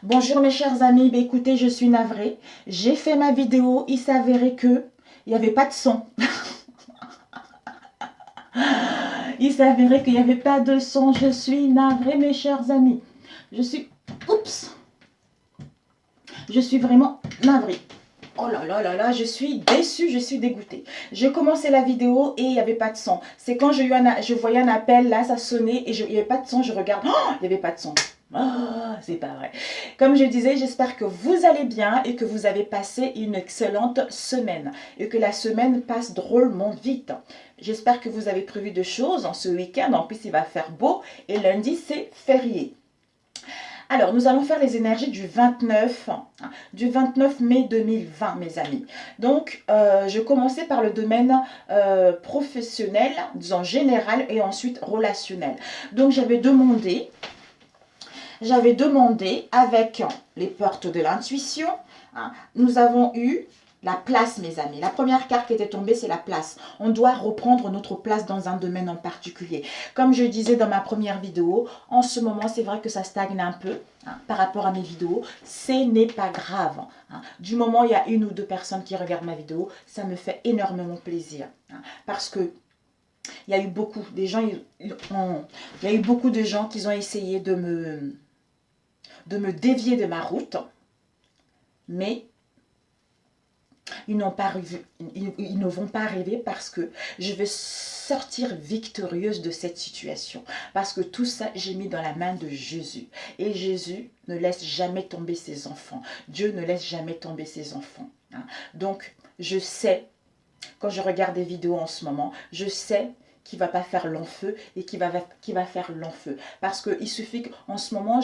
Bonjour mes chers amis, écoutez, je suis navrée. J'ai fait ma vidéo, il s'avérait que il n'y avait pas de son. Il s'avérait qu'il n'y avait pas de son. Je suis navrée mes chers amis. Oups. Je suis vraiment navrée. Oh là là là là, je suis déçue, je suis dégoûtée. J'ai commencé la vidéo et il n'y avait pas de son. C'est quand je voyais un appel, là ça sonnait et il n'y avait pas de son, je regarde, oh, il n'y avait pas de son. Oh, c'est pas vrai. Comme je disais, j'espère que vous allez bien et que vous avez passé une excellente semaine. Et que la semaine passe drôlement vite. J'espère que vous avez prévu de choses en ce week-end. En plus, il va faire beau et lundi, c'est férié. Alors, nous allons faire les énergies du 29 mai 2020, mes amis. Donc, je commençais par le domaine professionnel, disons général, et ensuite relationnel. Donc, j'avais demandé avec les portes de l'intuition, nous avons eu la place, mes amis. La première carte qui était tombée, c'est la place. On doit reprendre notre place dans un domaine en particulier. Comme je disais dans ma première vidéo, en ce moment, c'est vrai que ça stagne un peu par rapport à mes vidéos. Ce n'est pas grave. Du moment où il y a une ou deux personnes qui regardent ma vidéo, ça me fait énormément plaisir. Parce que il y a eu beaucoup de gens, beaucoup de gens qui ont essayé de me dévier de ma route, mais ils ne vont pas arriver parce que je vais sortir victorieuse de cette situation. Parce que tout ça, j'ai mis dans la main de Jésus. Et Jésus ne laisse jamais tomber ses enfants. Dieu ne laisse jamais tomber ses enfants. Donc, je sais, quand je regarde des vidéos en ce moment, je sais qu'il ne va pas faire long feu et qu'il va faire long feu. Parce qu'il suffit qu'en ce moment,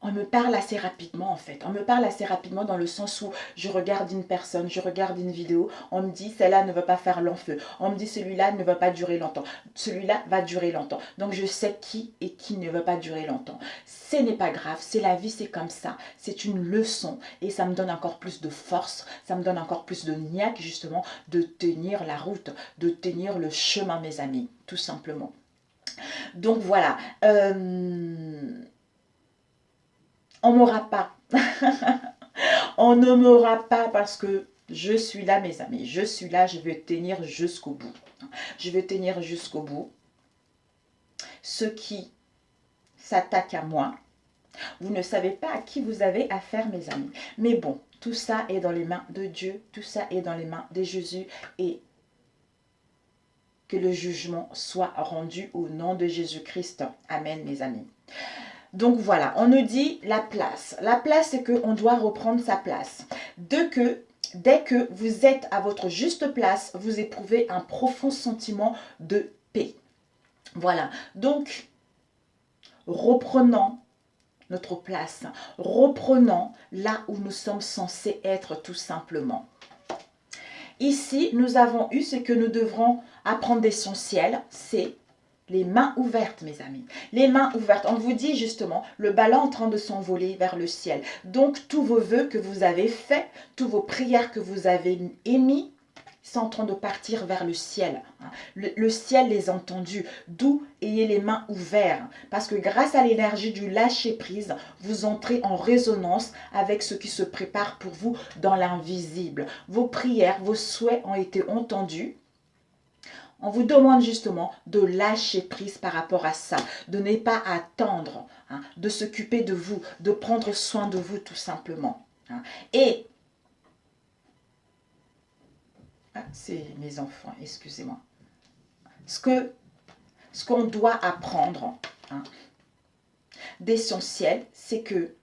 on me parle assez rapidement en fait. On me parle assez rapidement dans le sens où je regarde une personne, je regarde une vidéo, on me dit celle-là ne va pas faire long feu. On me dit celui-là ne va pas durer longtemps. Celui-là va durer longtemps. Donc je sais qui et qui ne va pas durer longtemps. Ce n'est pas grave, c'est la vie, c'est comme ça. C'est une leçon et ça me donne encore plus de force, ça me donne encore plus de niaque justement de tenir la route, de tenir le chemin mes amis, tout simplement. Donc voilà. On m'aura pas. On ne m'aura pas parce que je suis là, mes amis. Je suis là, je vais tenir jusqu'au bout. Je vais tenir jusqu'au bout. Ceux qui s'attaquent à moi, vous ne savez pas à qui vous avez affaire, mes amis. Mais bon, tout ça est dans les mains de Dieu. Tout ça est dans les mains de Jésus. Et que le jugement soit rendu au nom de Jésus-Christ. Amen, mes amis. Donc voilà, on nous dit la place. La place, c'est qu'on doit reprendre sa place. Dès que vous êtes à votre juste place, vous éprouvez un profond sentiment de paix. Voilà, donc reprenons notre place. Reprenons là où nous sommes censés être tout simplement. Ici, nous avons eu ce que nous devrons apprendre d'essentiel, c'est les mains ouvertes, mes amis. Les mains ouvertes. On vous dit justement, le ballon en train de s'envoler vers le ciel. Donc, tous vos vœux que vous avez faits, tous vos prières que vous avez émis, sont en train de partir vers le ciel. Le ciel les a entendus. D'où ayez les mains ouvertes. Parce que grâce à l'énergie du lâcher-prise, vous entrez en résonance avec ce qui se prépare pour vous dans l'invisible. Vos prières, vos souhaits ont été entendus. On vous demande justement de lâcher prise par rapport à ça, de ne pas attendre, de s'occuper de vous, de prendre soin de vous tout simplement. Et, c'est mes enfants, excusez-moi. Ce qu'on doit apprendre d'essentiel, c'est que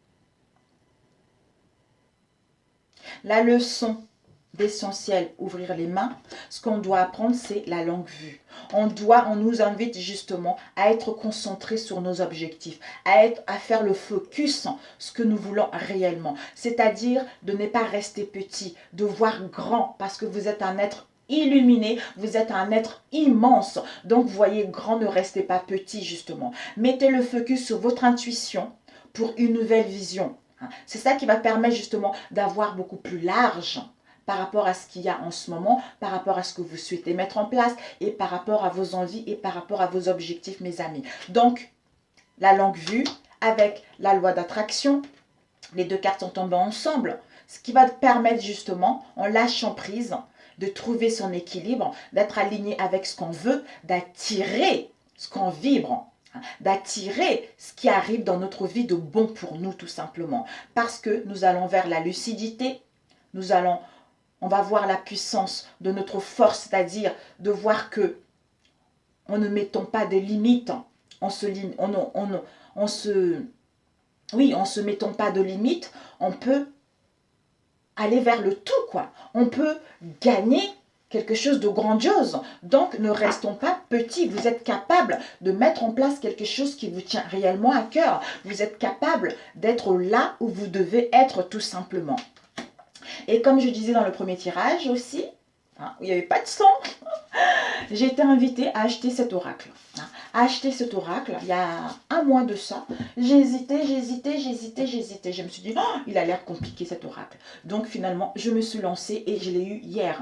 la leçon d'essentiel, ouvrir les mains, ce qu'on doit apprendre, c'est la longue vue. On nous invite justement à être concentré sur nos objectifs, à faire le focus sur ce que nous voulons réellement. C'est-à-dire de ne pas rester petit, de voir grand, parce que vous êtes un être illuminé, vous êtes un être immense. Donc, voyez grand, ne restez pas petit justement. Mettez le focus sur votre intuition pour une nouvelle vision. C'est ça qui va permettre justement d'avoir beaucoup plus large par rapport à ce qu'il y a en ce moment, par rapport à ce que vous souhaitez mettre en place et par rapport à vos envies et par rapport à vos objectifs, mes amis. Donc, la longue vue, avec la loi d'attraction. Les deux cartes sont tombées ensemble, ce qui va te permettre justement, en lâchant prise, de trouver son équilibre, d'être aligné avec ce qu'on veut, d'attirer ce qu'on vibre, d'attirer ce qui arrive dans notre vie de bon pour nous tout simplement. Parce que nous allons vers la lucidité, on va voir la puissance de notre force, c'est-à-dire de voir que en ne mettant pas de limites, en se mettant pas de limites, on peut aller vers le tout, quoi. On peut gagner quelque chose de grandiose. Donc, ne restons pas petits. Vous êtes capable de mettre en place quelque chose qui vous tient réellement à cœur. Vous êtes capable d'être là où vous devez être tout simplement. Et comme je disais dans le premier tirage aussi, où il n'y avait pas de son, j'ai été invitée à acheter cet oracle. À acheter cet oracle, il y a un mois de ça, j'ai hésité. Je me suis dit, oh, il a l'air compliqué cet oracle. Donc finalement, je me suis lancée et je l'ai eu hier.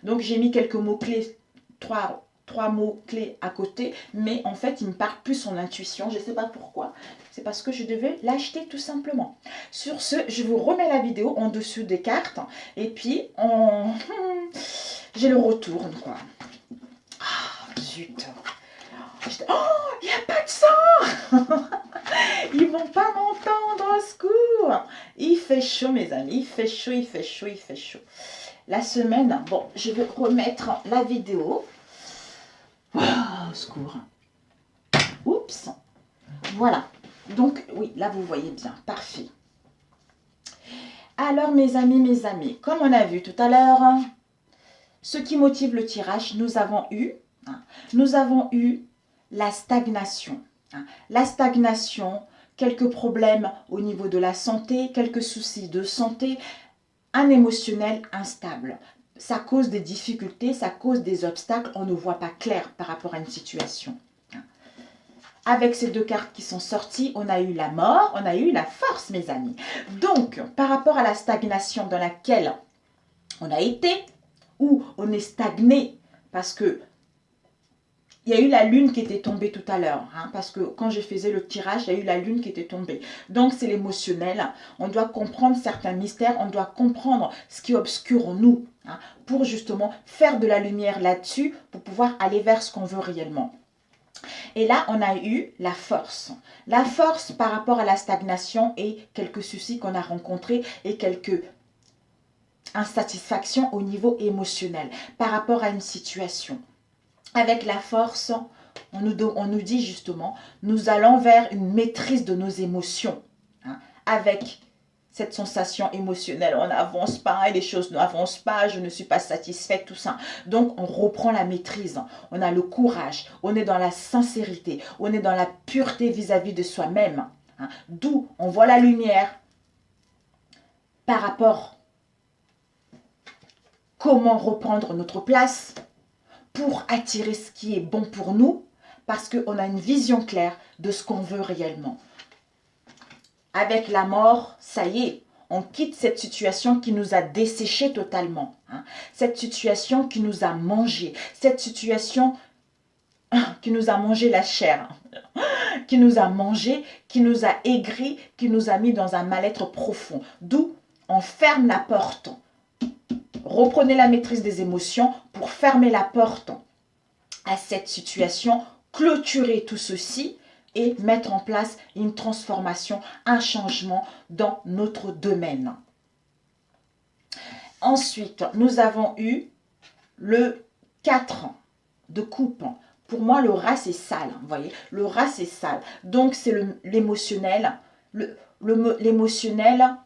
Donc j'ai mis quelques mots-clés, trois mots-clés à côté, mais en fait, il me parle plus en intuition. Je ne sais pas pourquoi. C'est parce que je devais l'acheter tout simplement. Sur ce, je vous remets la vidéo en dessous des cartes et puis je le retourne, quoi. Ah, zut. Oh, il n'y a pas de sang. Ils vont pas m'entendre, au secours. Il fait chaud, mes amis. Il fait chaud. La semaine, bon, je vais remettre la vidéo. Oh, au secours. Oups. Voilà. Donc, oui, là, vous voyez bien. Parfait. Alors, mes amis, comme on a vu tout à l'heure, ce qui motive le tirage, nous avons eu la stagnation. La stagnation, quelques problèmes au niveau de la santé, quelques soucis de santé, un émotionnel instable. Ça cause des difficultés, ça cause des obstacles, on ne voit pas clair par rapport à une situation. Avec ces deux cartes qui sont sorties, on a eu la mort, on a eu la force, mes amis. Donc, par rapport à la stagnation dans laquelle on a été, où on est stagné, parce que il y a eu la lune qui était tombée tout à l'heure, parce que quand je faisais le tirage, il y a eu la lune qui était tombée. Donc, c'est l'émotionnel. On doit comprendre certains mystères, on doit comprendre ce qui est obscur en nous, pour justement faire de la lumière là-dessus, pour pouvoir aller vers ce qu'on veut réellement. Et là, on a eu la force. La force par rapport à la stagnation et quelques soucis qu'on a rencontrés et quelques insatisfactions au niveau émotionnel par rapport à une situation. Avec la force, on nous dit justement, nous allons vers une maîtrise de nos émotions. Avec cette sensation émotionnelle, on n'avance pas et les choses n'avancent pas, je ne suis pas satisfaite, tout ça. Donc, on reprend la maîtrise, on a le courage, on est dans la sincérité, on est dans la pureté vis-à-vis de soi-même. D'où on voit la lumière par rapport à comment reprendre notre place, pour attirer ce qui est bon pour nous, parce qu'on a une vision claire de ce qu'on veut réellement. Avec la mort, ça y est, on quitte cette situation qui nous a desséchés totalement. Cette situation qui nous a mangé, cette situation qui nous a mangé la chair, qui nous a mangé, qui nous a aigris, qui nous a mis dans un mal-être profond. D'où on ferme la porte. Reprenez la maîtrise des émotions pour fermer la porte à cette situation, clôturer tout ceci et mettre en place une transformation, un changement dans notre domaine. Ensuite, nous avons eu le 4 de coupe. Pour moi, le rat, c'est sale. Vous voyez, le rat, c'est sale. Donc, c'est l'émotionnel. L'émotionnel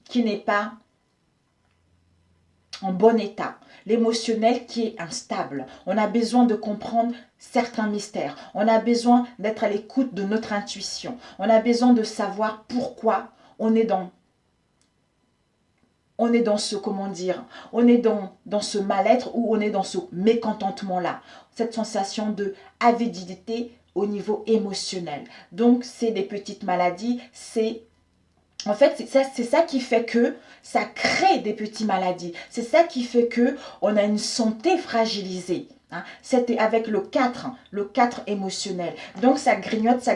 qui n'est pas en bon état, l'émotionnel qui est instable. On a besoin de comprendre certains mystères. On a besoin d'être à l'écoute de notre intuition. On a besoin de savoir pourquoi on est dans ce, comment dire, on est dans ce mal-être ou on est dans ce mécontentement-là. Cette sensation de avidité au niveau émotionnel. Donc, c'est des petites maladies, en fait, c'est ça qui fait que ça crée des petites maladies. C'est ça qui fait que on a une santé fragilisée. C'était avec le 4 émotionnel. Donc, ça grignote.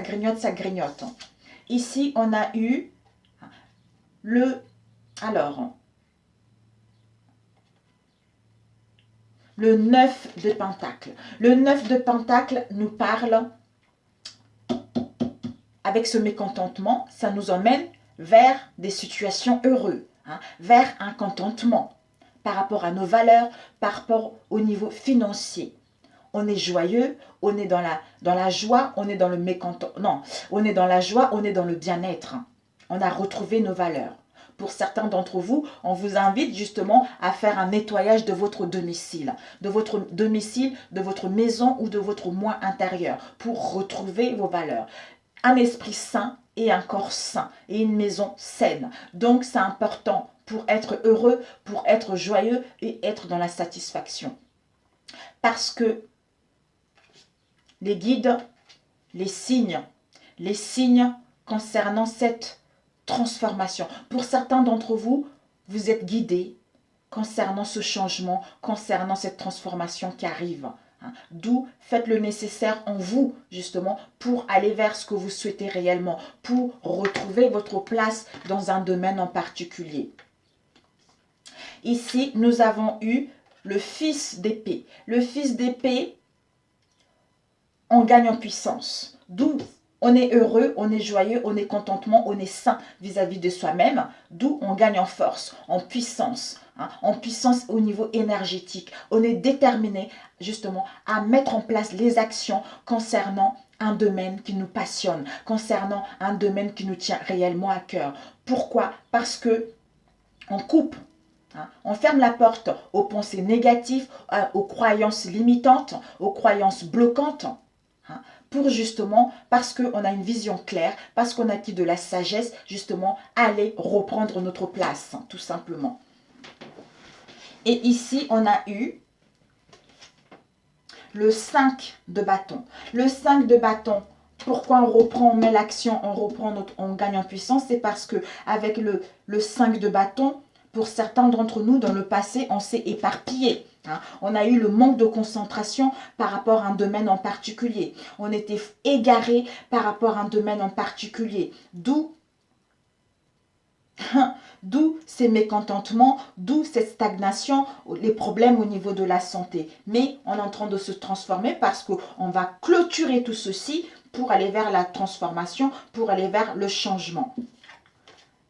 Ici, on a eu alors, le 9 de Pentacle. Le 9 de Pentacle nous parle, avec ce mécontentement, ça nous emmène vers des situations heureuses, vers un contentement par rapport à nos valeurs, par rapport au niveau financier. On est joyeux, on est dans la joie, on est dans le mécontentement. Non, on est dans la joie, on est dans le bien-être. On a retrouvé nos valeurs. Pour certains d'entre vous, on vous invite justement à faire un nettoyage de votre domicile, de votre maison ou de votre moi intérieur pour retrouver vos valeurs. Un esprit sain et un corps sain et une maison saine. Donc, c'est important pour être heureux, pour être joyeux et être dans la satisfaction. Parce que les guides, les signes concernant cette transformation. Pour certains d'entre vous, vous êtes guidés concernant ce changement, concernant cette transformation qui arrive. D'où faites le nécessaire en vous, justement, pour aller vers ce que vous souhaitez réellement, pour retrouver votre place dans un domaine en particulier. Ici, nous avons eu le fils d'épée. Le fils d'épée, on gagne en puissance. D'où on est heureux, on est joyeux, on est contentement, on est sain vis-à-vis de soi-même. D'où on gagne en force, en puissance au niveau énergétique. On est déterminé justement à mettre en place les actions concernant un domaine qui nous passionne, concernant un domaine qui nous tient réellement à cœur. Pourquoi? Parce que on coupe. On ferme la porte aux pensées négatives, aux croyances limitantes, aux croyances bloquantes, pour justement, parce qu'on a une vision claire, parce qu'on a acquis de la sagesse, justement, aller reprendre notre place, tout simplement. Et ici, on a eu le 5 de bâton. Le 5 de bâton, pourquoi on reprend, on met l'action, on gagne en puissance? C'est parce que avec le 5 de bâton, pour certains d'entre nous, dans le passé, on s'est éparpillé. On a eu le manque de concentration par rapport à un domaine en particulier. On était égaré par rapport à un domaine en particulier. D'où ces mécontentements, d'où cette stagnation, les problèmes au niveau de la santé. Mais on est en train de se transformer parce qu'on va clôturer tout ceci pour aller vers la transformation, pour aller vers le changement.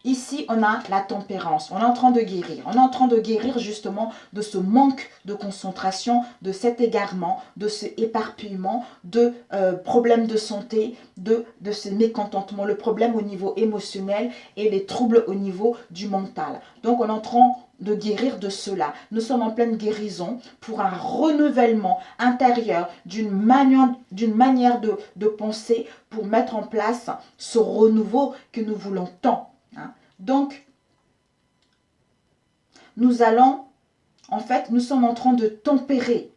Ici, on a la tempérance. On est en train de guérir. On est en train de guérir justement de ce manque de concentration, de cet égarement, de ce éparpillement, de problèmes de santé, de ce mécontentement, le problème au niveau émotionnel et les troubles au niveau du mental. Donc, on est en train de guérir de cela. Nous sommes en pleine guérison pour un renouvellement intérieur d'une manière de penser pour mettre en place ce renouveau que nous voulons tant. Donc, nous sommes en train de tempérer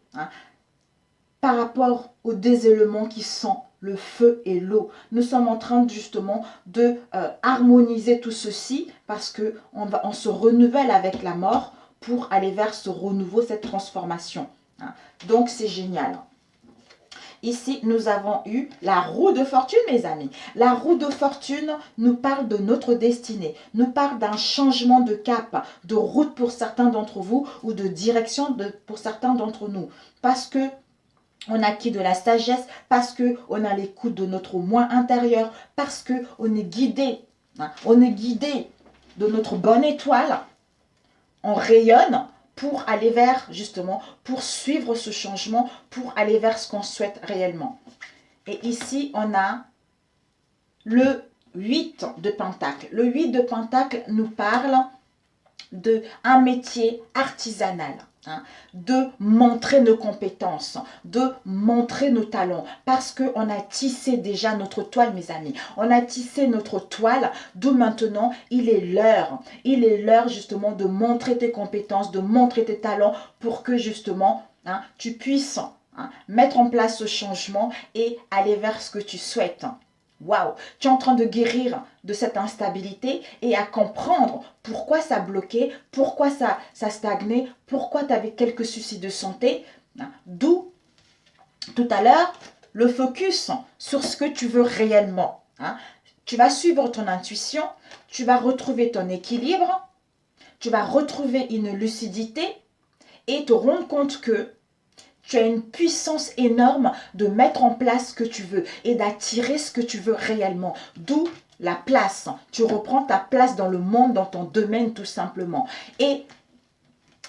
par rapport aux désélements qui sont le feu et l'eau. Nous sommes en train justement de harmoniser tout ceci parce qu'on se renouvelle avec la mort pour aller vers ce renouveau, cette transformation. Donc, c'est génial. Ici, nous avons eu la roue de fortune, mes amis. La roue de fortune nous parle de notre destinée, nous parle d'un changement de cap, de route pour certains d'entre vous ou de direction pour certains d'entre nous. Parce que on a acquis de la sagesse, parce qu'on a l'écoute de notre moi intérieur, parce qu'on est guidé. On est guidé de notre bonne étoile. On rayonne pour aller vers, justement, pour suivre ce changement, pour aller vers ce qu'on souhaite réellement. Et ici, on a le 8 de Pentacle. Le 8 de Pentacle nous parle d'un métier artisanal. De montrer nos compétences, de montrer nos talents, parce qu'on a tissé déjà notre toile, mes amis. On a tissé notre toile, d'où maintenant, il est l'heure justement de montrer tes compétences, de montrer tes talents, pour que justement, tu puisses mettre en place ce changement et aller vers ce que tu souhaites. Waouh, tu es en train de guérir de cette instabilité et à comprendre pourquoi ça bloquait, pourquoi ça stagnait, pourquoi tu avais quelques soucis de santé. D'où, tout à l'heure, le focus sur ce que tu veux réellement. tu vas suivre ton intuition, tu vas retrouver ton équilibre, tu vas retrouver une lucidité et te rendre compte que tu as une puissance énorme de mettre en place ce que tu veux et d'attirer ce que tu veux réellement. D'où la place. Tu reprends ta place dans le monde, dans ton domaine tout simplement. Et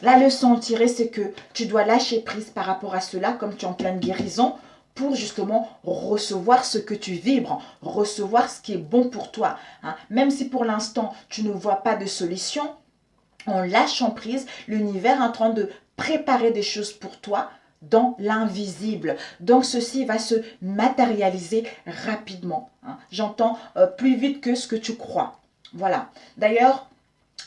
la leçon à tirer, c'est que tu dois lâcher prise par rapport à cela, comme tu es en pleine guérison, pour justement recevoir ce que tu vibres, recevoir ce qui est bon pour toi. Hein. Même si pour l'instant, tu ne vois pas de solution, en lâchant prise, l'univers est en train de préparer des choses pour toi dans l'invisible. Donc, ceci va se matérialiser rapidement. Hein. J'entends plus vite que ce que tu crois. Voilà. D'ailleurs,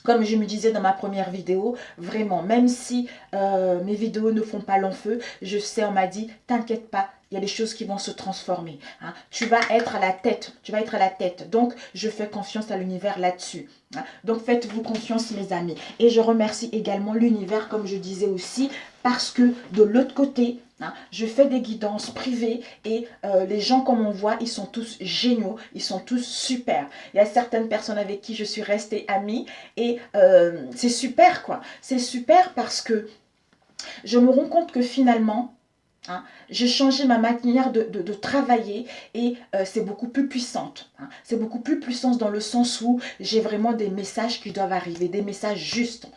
comme je me disais dans ma première vidéo, vraiment, même si mes vidéos ne font pas long feu, je sais, on m'a dit, t'inquiète pas, il y a des choses qui vont se transformer. Hein. Tu vas être à la tête, tu vas être à la tête. Donc, je fais confiance à l'univers là-dessus. Hein. Donc, faites-vous confiance, mes amis. Et je remercie également l'univers, comme je disais aussi, parce que de l'autre côté, hein, je fais des guidances privées et les gens, comme on voit, ils sont tous géniaux, ils sont tous super. Il y a certaines personnes avec qui je suis restée amie et c'est super, quoi. C'est super parce que je me rends compte que finalement, hein, j'ai changé ma manière de travailler et c'est beaucoup plus puissante. Hein. C'est beaucoup plus puissante dans le sens où j'ai vraiment des messages qui doivent arriver, des messages justes.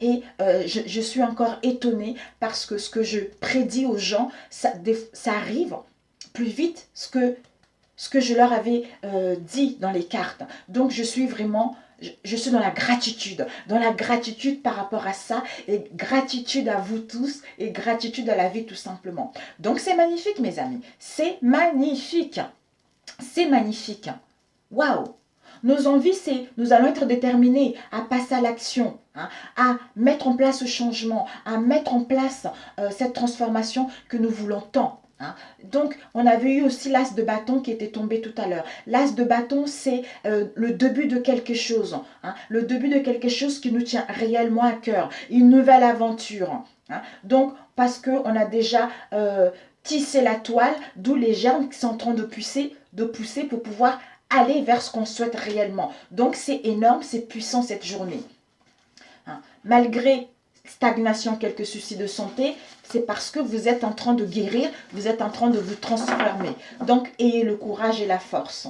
Et je suis encore étonnée parce que ce que je prédis aux gens, ça arrive plus vite ce que je leur avais dit dans les cartes. Donc je suis vraiment... Je suis dans la gratitude par rapport à ça et gratitude à vous tous et gratitude à la vie tout simplement. Donc c'est magnifique mes amis, c'est magnifique, c'est magnifique. Waouh! Nos envies, c'est, nous allons être déterminés à passer à l'action, hein, à mettre en place ce changement, à mettre en place cette transformation que nous voulons tant. Hein. Donc, on avait eu aussi l'as de bâton qui était tombé tout à l'heure. L'as de bâton, c'est le début de quelque chose. Hein, le début de quelque chose qui nous tient réellement à cœur. Une nouvelle aventure. Hein. Donc, parce qu'on a déjà tissé la toile, d'où les germes qui sont en train de pousser pour pouvoir aller vers ce qu'on souhaite réellement. Donc, c'est énorme, c'est puissant cette journée. Hein. Malgré stagnation, quelques soucis de santé, c'est parce que vous êtes en train de guérir, vous êtes en train de vous transformer. Donc, ayez le courage et la force.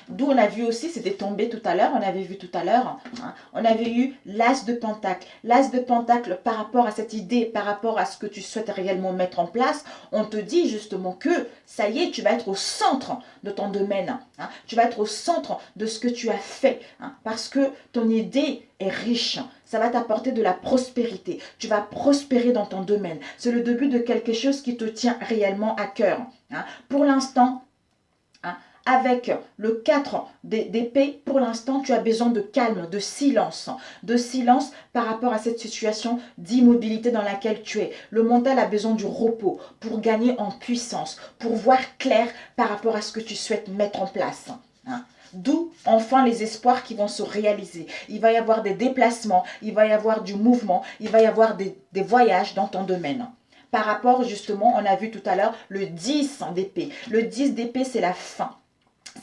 D'où on a vu aussi, c'était tombé tout à l'heure, on avait vu tout à l'heure, hein, on avait eu l'as de pentacle. L'as de pentacle par rapport à cette idée, par rapport à ce que tu souhaites réellement mettre en place, on te dit justement que ça y est, tu vas être au centre de ton domaine. Hein, tu vas être au centre de ce que tu as fait. Hein, parce que ton idée est riche. Ça va t'apporter de la prospérité. Tu vas prospérer dans ton domaine. C'est le début de quelque chose qui te tient réellement à cœur. Hein. Pour l'instant, avec le 4 d'épée, pour l'instant, tu as besoin de calme, de silence par rapport à cette situation d'immobilité dans laquelle tu es. Le mental a besoin du repos pour gagner en puissance, pour voir clair par rapport à ce que tu souhaites mettre en place. Hein. D'où enfin les espoirs qui vont se réaliser. Il va y avoir des déplacements, il va y avoir du mouvement, il va y avoir des voyages dans ton domaine. Par rapport justement, on a vu tout à l'heure le 10 d'épée. Le 10 d'épée, c'est la fin.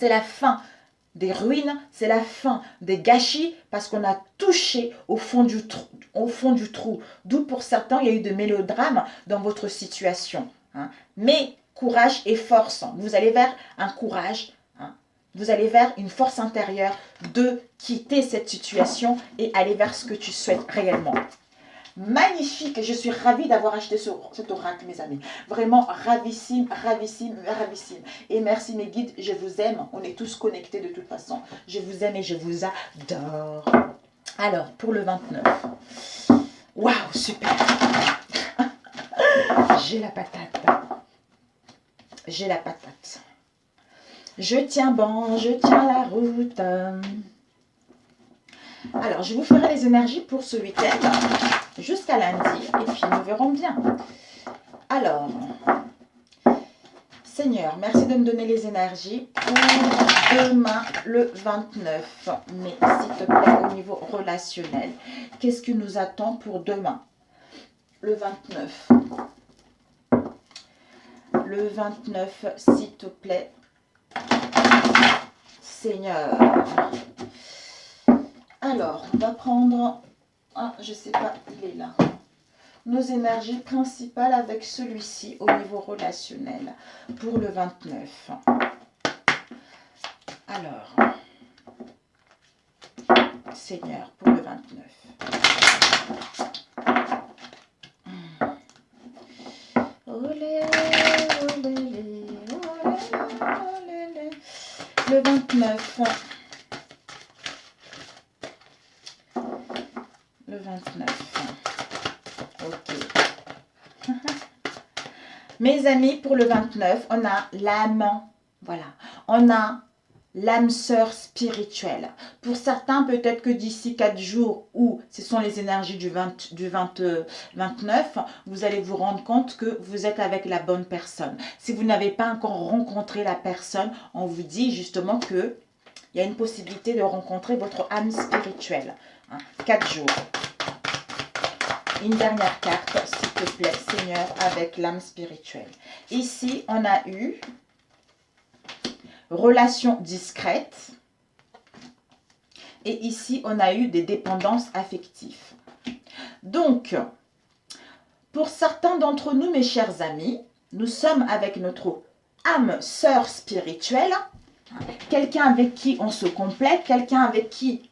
C'est la fin des ruines, c'est la fin des gâchis parce qu'on a touché au fond du trou. D'où pour certains, il y a eu de mélodrames dans votre situation. Hein. Mais courage et force. Vous allez vers un courage. Hein. Vous allez vers une force intérieure de quitter cette situation et aller vers ce que tu souhaites réellement. Magnifique, je suis ravie d'avoir acheté cet oracle mes amis, vraiment ravissime, ravissime, ravissime, et merci mes guides, je vous aime, on est tous connectés de toute façon, je vous aime et je vous adore. Alors pour le 29, waouh, super, j'ai la patate, je tiens bon, je tiens la route. Alors, je vous ferai les énergies pour ce week-end, jusqu'à lundi, et puis nous verrons bien. Alors, Seigneur, merci de me donner les énergies pour demain, le 29. Mais s'il te plaît, au niveau relationnel, qu'est-ce qui nous attend pour demain, le 29? Le 29, s'il te plaît, Seigneur. Alors, on va prendre... Ah, je ne sais pas, il est là. Nos énergies principales avec celui-ci au niveau relationnel pour le 29. Alors, Seigneur, pour le 29. Olé, olé, olé, olé. Le 29. Le 29. Ok. Mes amis, pour le 29, on a l'âme. Voilà. On a l'âme sœur spirituelle. Pour certains, peut-être que d'ici 4 jours, ou ce sont les énergies du 29, vous allez vous rendre compte que vous êtes avec la bonne personne. Si vous n'avez pas encore rencontré la personne, on vous dit justement que il y a une possibilité de rencontrer votre âme spirituelle. 4 jours. Une dernière carte, s'il te plaît, Seigneur, avec l'âme spirituelle. Ici, on a eu relation discrète. Et ici, on a eu des dépendances affectives. Donc, pour certains d'entre nous, mes chers amis, nous sommes avec notre âme sœur spirituelle, quelqu'un avec qui on se complète, quelqu'un avec qui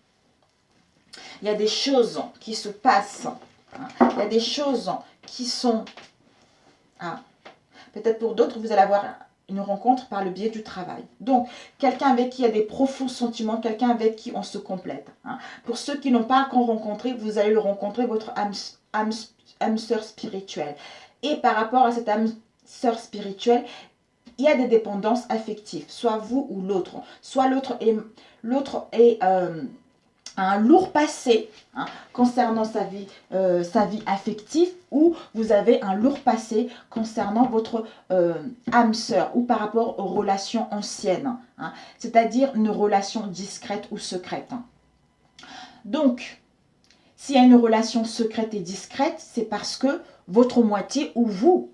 il y a des choses qui se passent, il y a des choses qui sont... peut-être pour d'autres, vous allez avoir une rencontre par le biais du travail. Donc, quelqu'un avec qui il y a des profonds sentiments, quelqu'un avec qui on se complète. Pour ceux qui n'ont pas encore rencontré, vous allez le rencontrer, votre âme sœur spirituelle. Et par rapport à cette âme sœur spirituelle, il y a des dépendances affectives, soit vous ou l'autre. Soit l'autre est un lourd passé concernant sa vie affective, ou vous avez un lourd passé concernant votre âme sœur ou par rapport aux relations anciennes, c'est-à-dire une relation discrète ou secrète. Donc, s'il y a une relation secrète et discrète, c'est parce que votre moitié ou vous,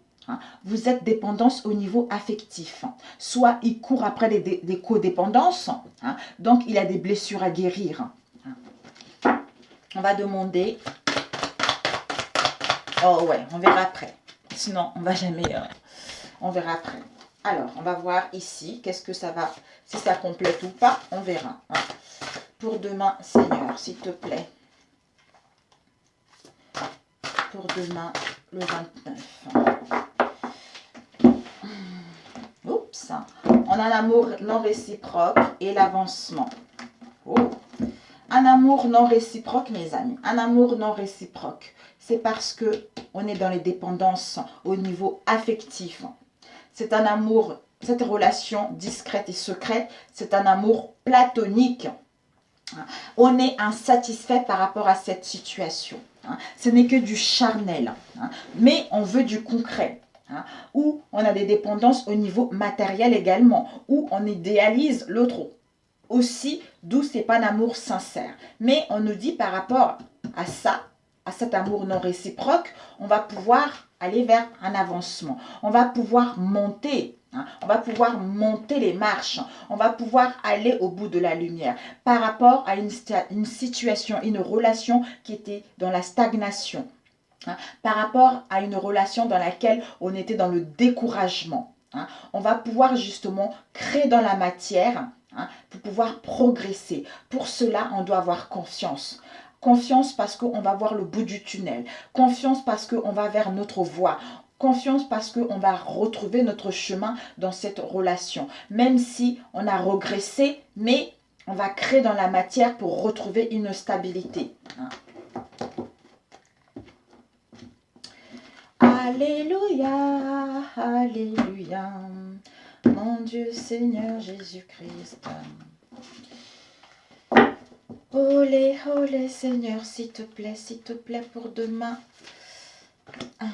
vous êtes dépendance au niveau affectif. Soit il court après des codépendances, donc il a des blessures à guérir. On va demander... Oh ouais, on verra après. Sinon, on va jamais... on verra après. Alors, on va voir ici, qu'est-ce que ça va... Si ça complète ou pas, on verra. Pour demain, Seigneur, s'il te plaît. Pour demain, le 29. Oups. On a l'amour non réciproque et l'avancement. Oh. Un amour non réciproque, mes amis. Un amour non réciproque. C'est parce que on est dans les dépendances au niveau affectif. C'est un amour, cette relation discrète et secrète, c'est un amour platonique. On est insatisfait par rapport à cette situation. Ce n'est que du charnel. Mais on veut du concret. Où on a des dépendances au niveau matériel également. Où on idéalise l'autre aussi, d'où c'est pas un amour sincère. Mais on nous dit par rapport à ça, à cet amour non réciproque, on va pouvoir aller vers un avancement. On va pouvoir monter. On va pouvoir monter les marches. On va pouvoir aller au bout de la lumière. Par rapport à une situation, une relation qui était dans la stagnation. Par rapport à une relation dans laquelle on était dans le découragement. On va pouvoir justement créer dans la matière pour pouvoir progresser. Pour cela, on doit avoir confiance. Confiance parce qu'on va voir le bout du tunnel. Confiance parce qu'on va vers notre voie. Confiance parce qu'on va retrouver notre chemin dans cette relation. Même si on a régressé, mais on va créer dans la matière pour retrouver une stabilité. Alléluia, alléluia, mon Dieu Seigneur Jésus-Christ. Olé, olé Seigneur, s'il te plaît pour demain. 1,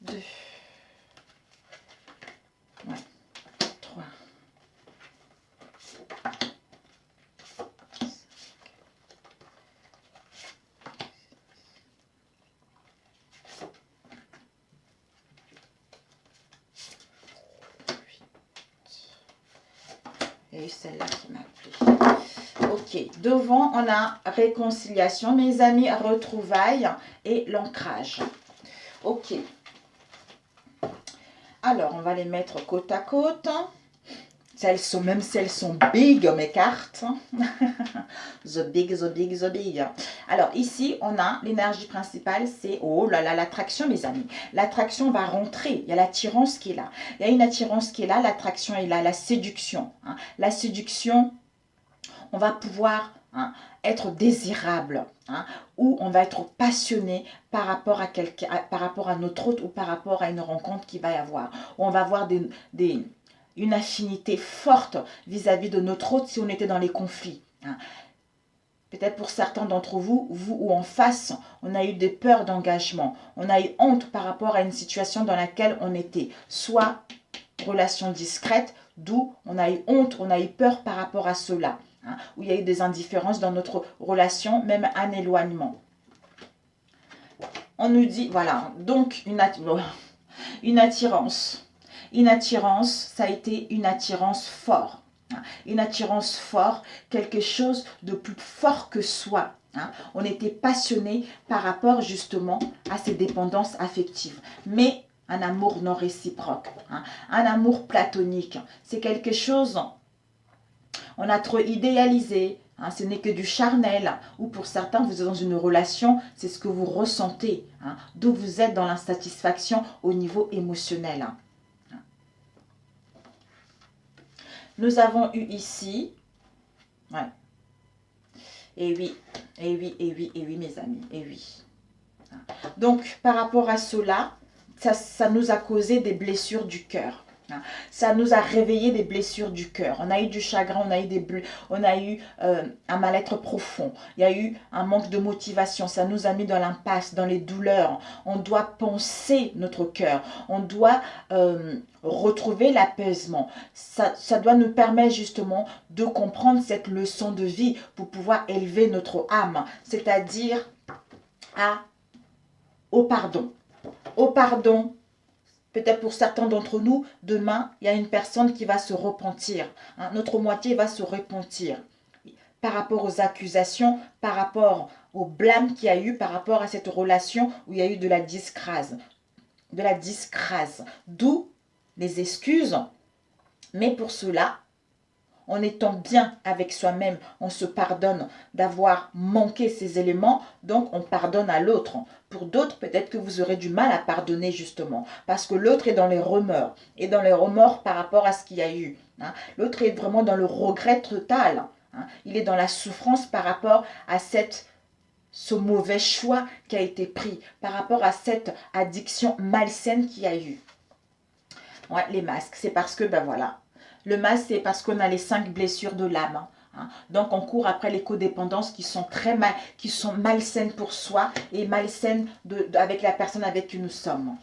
2, ouais, 3. Il y a eu celle-là qui m'a plu. Ok, devant, on a réconciliation, mes amis, retrouvailles et l'ancrage. Ok. Alors, on va les mettre côte à côte. Même si elles sont big, mes cartes. The big, the big, the big. Alors, ici, on a l'énergie principale, c'est, oh là là, l'attraction, mes amis. L'attraction va rentrer. Il y a l'attirance qui est là. Il y a une attirance qui est là, l'attraction est là, la séduction. Hein. La séduction, on va pouvoir être désirable, ou on va être passionné par rapport à quelqu'un, par rapport à notre autre, ou par rapport à une rencontre qu'il va y avoir. Ou on va avoir une affinité forte vis-à-vis de notre autre si on était dans les conflits. Peut-être pour certains d'entre vous, vous ou en face, on a eu des peurs d'engagement. On a eu honte par rapport à une situation dans laquelle on était. Soit relation discrète, d'où on a eu honte, on a eu peur par rapport à cela. Où il y a eu des indifférences dans notre relation, même un éloignement. On nous dit, voilà, donc une attirance. Une attirance, ça a été une attirance forte. Une attirance forte, quelque chose de plus fort que soi. On était passionné par rapport justement à ces dépendances affectives. Mais un amour non réciproque, un amour platonique, c'est quelque chose, on a trop idéalisé. Ce n'est que du charnel, ou pour certains, vous êtes dans une relation, c'est ce que vous ressentez, d'où vous êtes dans l'insatisfaction au niveau émotionnel. Nous avons eu ici, ouais, et oui, et oui, et oui, et oui, mes amis, et oui. Donc, par rapport à cela, ça nous a causé des blessures du cœur. Ça nous a réveillé des blessures du cœur. On a eu du chagrin, on a eu un mal-être profond. Il y a eu un manque de motivation. Ça nous a mis dans l'impasse, dans les douleurs. On doit penser notre cœur. On doit retrouver l'apaisement. Ça doit nous permettre justement de comprendre cette leçon de vie pour pouvoir élever notre âme. C'est-à-dire au pardon. Au pardon. Peut-être pour certains d'entre nous, demain, il y a une personne qui va se repentir. Notre moitié va se repentir. Par rapport aux accusations, par rapport au blâme qu'il y a eu, par rapport à cette relation où il y a eu de la disgrâce. De la disgrâce. D'où les excuses. Mais pour cela, en étant bien avec soi-même, on se pardonne d'avoir manqué ces éléments, donc on pardonne à l'autre. Pour d'autres, peut-être que vous aurez du mal à pardonner justement, parce que l'autre est dans les remords, et dans les remords par rapport à ce qu'il y a eu. L'autre est vraiment dans le regret total. Il est dans la souffrance par rapport à ce mauvais choix qui a été pris, par rapport à cette addiction malsaine qu'il y a eu. Ouais, les masques, c'est parce que, ben voilà, le masque, c'est parce qu'on a les 5 blessures de l'âme. Donc, on court après les codépendances qui sont qui sont malsaines pour soi et malsaines avec la personne avec qui nous sommes.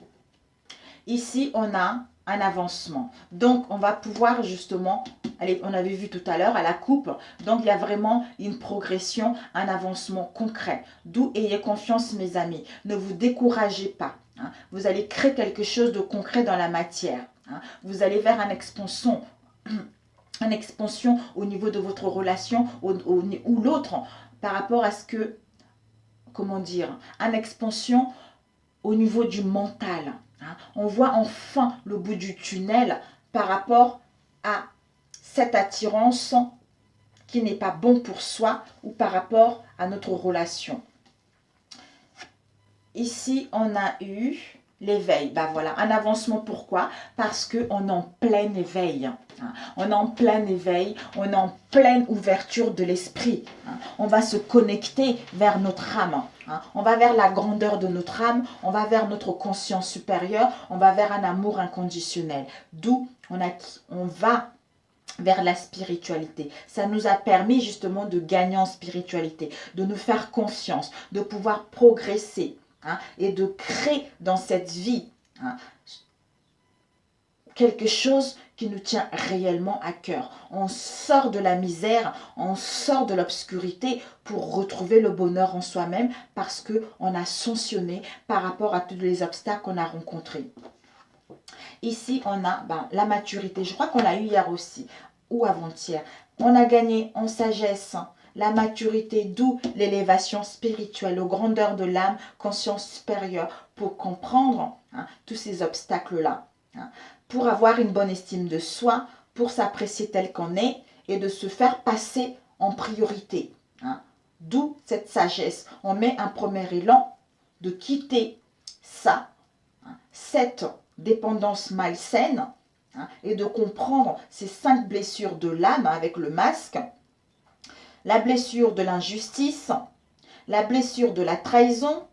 Ici, on a un avancement. Donc, on va pouvoir justement, allez, on avait vu tout à l'heure à la coupe, donc il y a vraiment une progression, un avancement concret. D'où ayez confiance, mes amis. Ne vous découragez pas. Vous allez créer quelque chose de concret dans la matière. Vous allez vers une expansion au niveau de votre relation ou l'autre par rapport à ce que, comment dire, une expansion au niveau du mental. On voit enfin le bout du tunnel par rapport à cette attirance qui n'est pas bon pour soi ou par rapport à notre relation. Ici, on a eu l'éveil. Ben voilà, un avancement. Pourquoi? Parce qu'on est en plein éveil. On est en plein éveil, on est en pleine ouverture de l'esprit. On va se connecter vers notre âme. On va vers la grandeur de notre âme, on va vers notre conscience supérieure, on va vers un amour inconditionnel. D'où on va vers la spiritualité. Ça nous a permis justement de gagner en spiritualité, de nous faire confiance, de pouvoir progresser. Et de créer dans cette vie quelque chose qui nous tient réellement à cœur. On sort de la misère, on sort de l'obscurité pour retrouver le bonheur en soi-même parce qu'on a sanctionné par rapport à tous les obstacles qu'on a rencontrés. Ici, on a la maturité. Je crois qu'on l'a eu hier aussi. ou avant-hier. On a gagné en sagesse, la maturité, d'où l'élévation spirituelle, aux grandeurs de l'âme, conscience supérieure, pour comprendre tous ces obstacles-là, pour avoir une bonne estime de soi, pour s'apprécier tel qu'on est et de se faire passer en priorité. D'où cette sagesse. On met un premier élan de quitter ça, cette dépendance malsaine, et de comprendre ces 5 blessures de l'âme avec le masque. La blessure de l'injustice, la blessure de la trahison,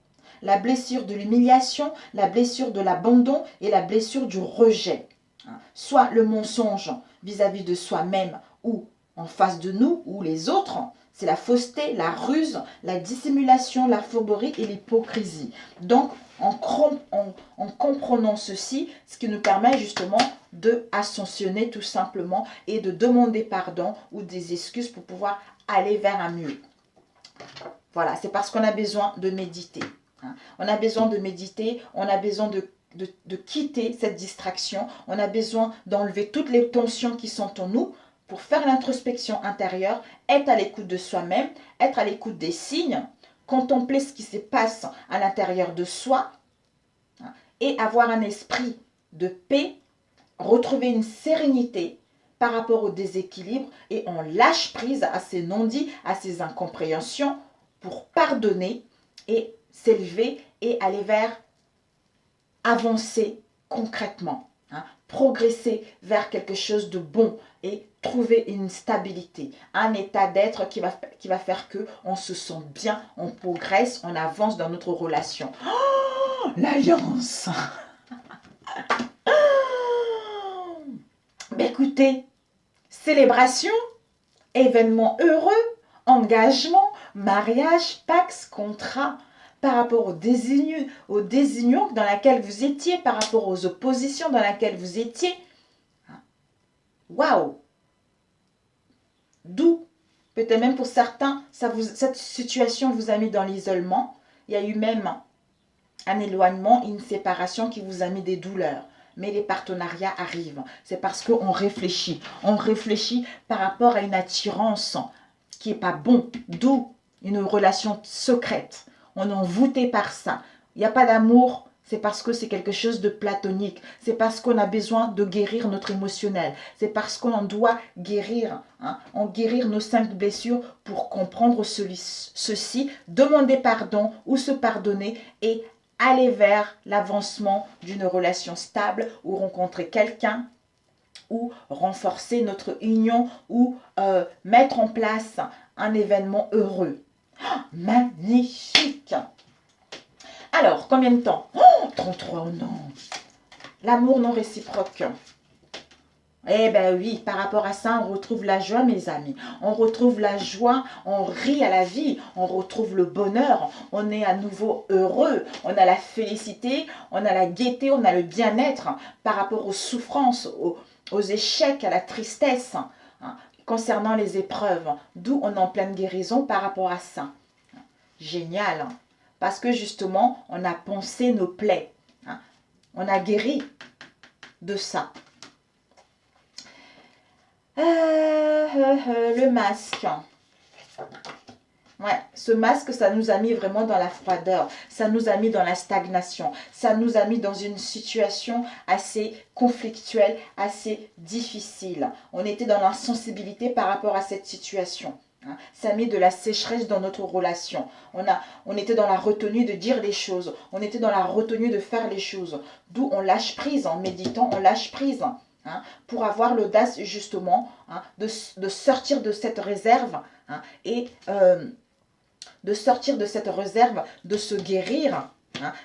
la blessure de l'humiliation, la blessure de l'abandon et la blessure du rejet. Soit le mensonge vis-à-vis de soi-même ou en face de nous ou les autres, c'est la fausseté, la ruse, la dissimulation, la fourberie et l'hypocrisie. Donc, en comprenant ceci, ce qui nous permet justement de ascensionner tout simplement et de demander pardon ou des excuses pour pouvoir aller vers un mieux. Voilà, c'est parce qu'on a besoin de méditer. On a besoin de méditer, on a besoin de quitter cette distraction, on a besoin d'enlever toutes les tensions qui sont en nous pour faire l'introspection intérieure, être à l'écoute de soi-même, être à l'écoute des signes, contempler ce qui se passe à l'intérieur de soi et avoir un esprit de paix, retrouver une sérénité par rapport au déséquilibre et on lâche prise à ces non-dits, à ces incompréhensions pour pardonner et s'élever et aller vers avancer concrètement, progresser vers quelque chose de bon et trouver une stabilité, un état d'être qui va faire que on se sent bien, on progresse, on avance dans notre relation. Oh, l'alliance. Ben écoutez, célébration, événement heureux, engagement, mariage, pax, contrat, par rapport aux désunions dans laquelle vous étiez, par rapport aux oppositions dans laquelle vous étiez. Waouh! D'où, peut-être même pour certains, cette situation vous a mis dans l'isolement. Il y a eu même un éloignement, une séparation qui vous a mis des douleurs. Mais les partenariats arrivent. C'est parce qu'on réfléchit. On réfléchit par rapport à une attirance qui n'est pas bon. D'où une relation secrète. On est envoûté par ça. Il n'y a pas d'amour, c'est parce que c'est quelque chose de platonique. C'est parce qu'on a besoin de guérir notre émotionnel. C'est parce qu'on doit guérir, guérir nos 5 blessures pour comprendre ceci, demander pardon ou se pardonner et aller vers l'avancement d'une relation stable ou rencontrer quelqu'un ou renforcer notre union ou mettre en place un événement heureux. Oh, magnifique! Alors, combien de temps? Oh, 33 ans. L'amour non réciproque. Eh bien oui, par rapport à ça, on retrouve la joie, mes amis. On retrouve la joie, on rit à la vie, on retrouve le bonheur, on est à nouveau heureux, on a la félicité, on a la gaieté, on a le bien-être par rapport aux souffrances, aux échecs, à la tristesse, concernant les épreuves. D'où on est en pleine guérison par rapport à ça. Génial, parce que justement, on a pensé nos plaies. On a guéri de ça. Le masque. Ouais, ce masque, ça nous a mis vraiment dans la froideur. Ça nous a mis dans la stagnation. Ça nous a mis dans une situation assez conflictuelle, assez difficile. On était dans l'insensibilité par rapport à cette situation. Ça a mis de la sécheresse dans notre relation. On était dans la retenue de dire les choses. On était dans la retenue de faire les choses. D'où on lâche prise en méditant, on lâche prise. Pour avoir l'audace justement de sortir de cette réserve et de sortir de cette réserve, de se guérir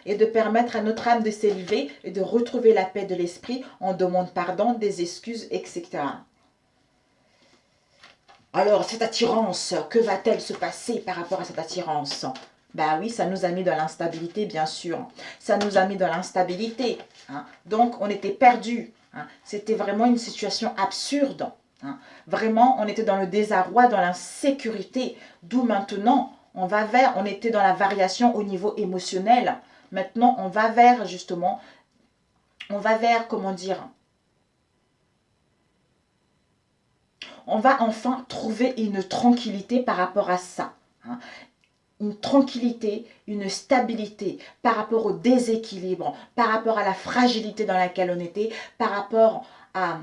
et de permettre à notre âme de s'élever et de retrouver la paix de l'esprit. On demande pardon, des excuses, etc. Alors, cette attirance, que va-t-elle se passer par rapport à cette attirance? Ben oui, ça nous a mis dans l'instabilité, bien sûr. Ça nous a mis dans l'instabilité. Donc, on était perdus. C'était vraiment une situation absurde. Vraiment, on était dans le désarroi, dans l'insécurité. D'où maintenant, on était dans la variation au niveau émotionnel. Maintenant, on va vers, justement, comment dire, on va enfin trouver une tranquillité par rapport à ça. Hein. Une tranquillité, une stabilité par rapport au déséquilibre, par rapport à la fragilité dans laquelle on était, par rapport à...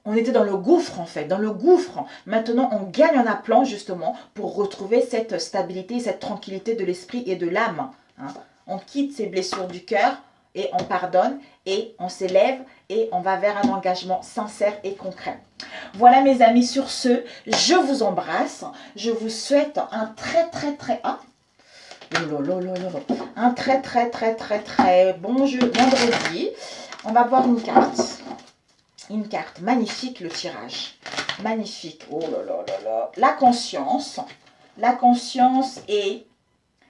On était dans le gouffre en fait, dans le gouffre. Maintenant, on gagne en appelant justement pour retrouver cette stabilité, cette tranquillité de l'esprit et de l'âme. Hein. On quitte ces blessures du cœur et on pardonne et on s'élève et on va vers un engagement sincère et concret. Voilà mes amis, sur ce, je vous embrasse. Je vous souhaite un très bon vendredi. On va voir une carte. Une carte magnifique, le tirage. Magnifique. Oh là là là là. La conscience. La conscience est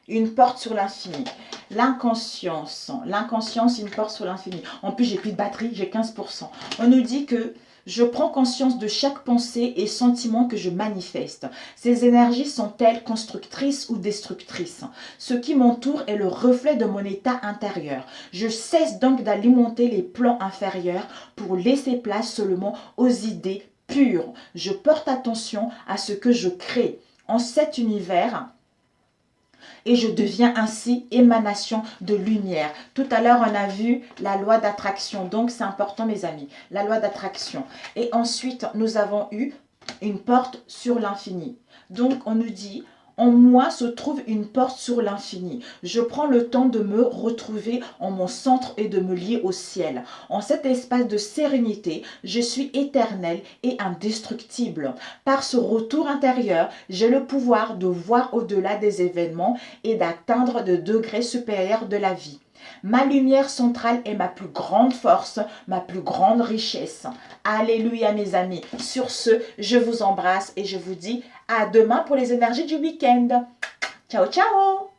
une porte sur l'infini. L'inconscience, une porte sur l'infini. En plus, j'ai plus de batterie, j'ai 15%. On nous dit que je prends conscience de chaque pensée et sentiment que je manifeste. Ces énergies sont-elles constructrices ou destructrices? Ce qui m'entoure est le reflet de mon état intérieur. Je cesse donc d'alimenter les plans inférieurs pour laisser place seulement aux idées pures. Je porte attention à ce que je crée. En cet univers, et je deviens ainsi émanation de lumière. Tout à l'heure, on a vu la loi d'attraction. Donc, c'est important, mes amis, la loi d'attraction. Et ensuite, nous avons eu une porte sur l'infini. Donc, on nous dit... En moi se trouve une porte sur l'infini. Je prends le temps de me retrouver en mon centre et de me lier au ciel. En cet espace de sérénité, je suis éternel et indestructible. Par ce retour intérieur, j'ai le pouvoir de voir au-delà des événements et d'atteindre de degrés supérieurs de la vie. Ma lumière centrale est ma plus grande force, ma plus grande richesse. Alléluia mes amis. Sur ce, je vous embrasse et je vous dis à demain pour les énergies du week-end. Ciao, ciao!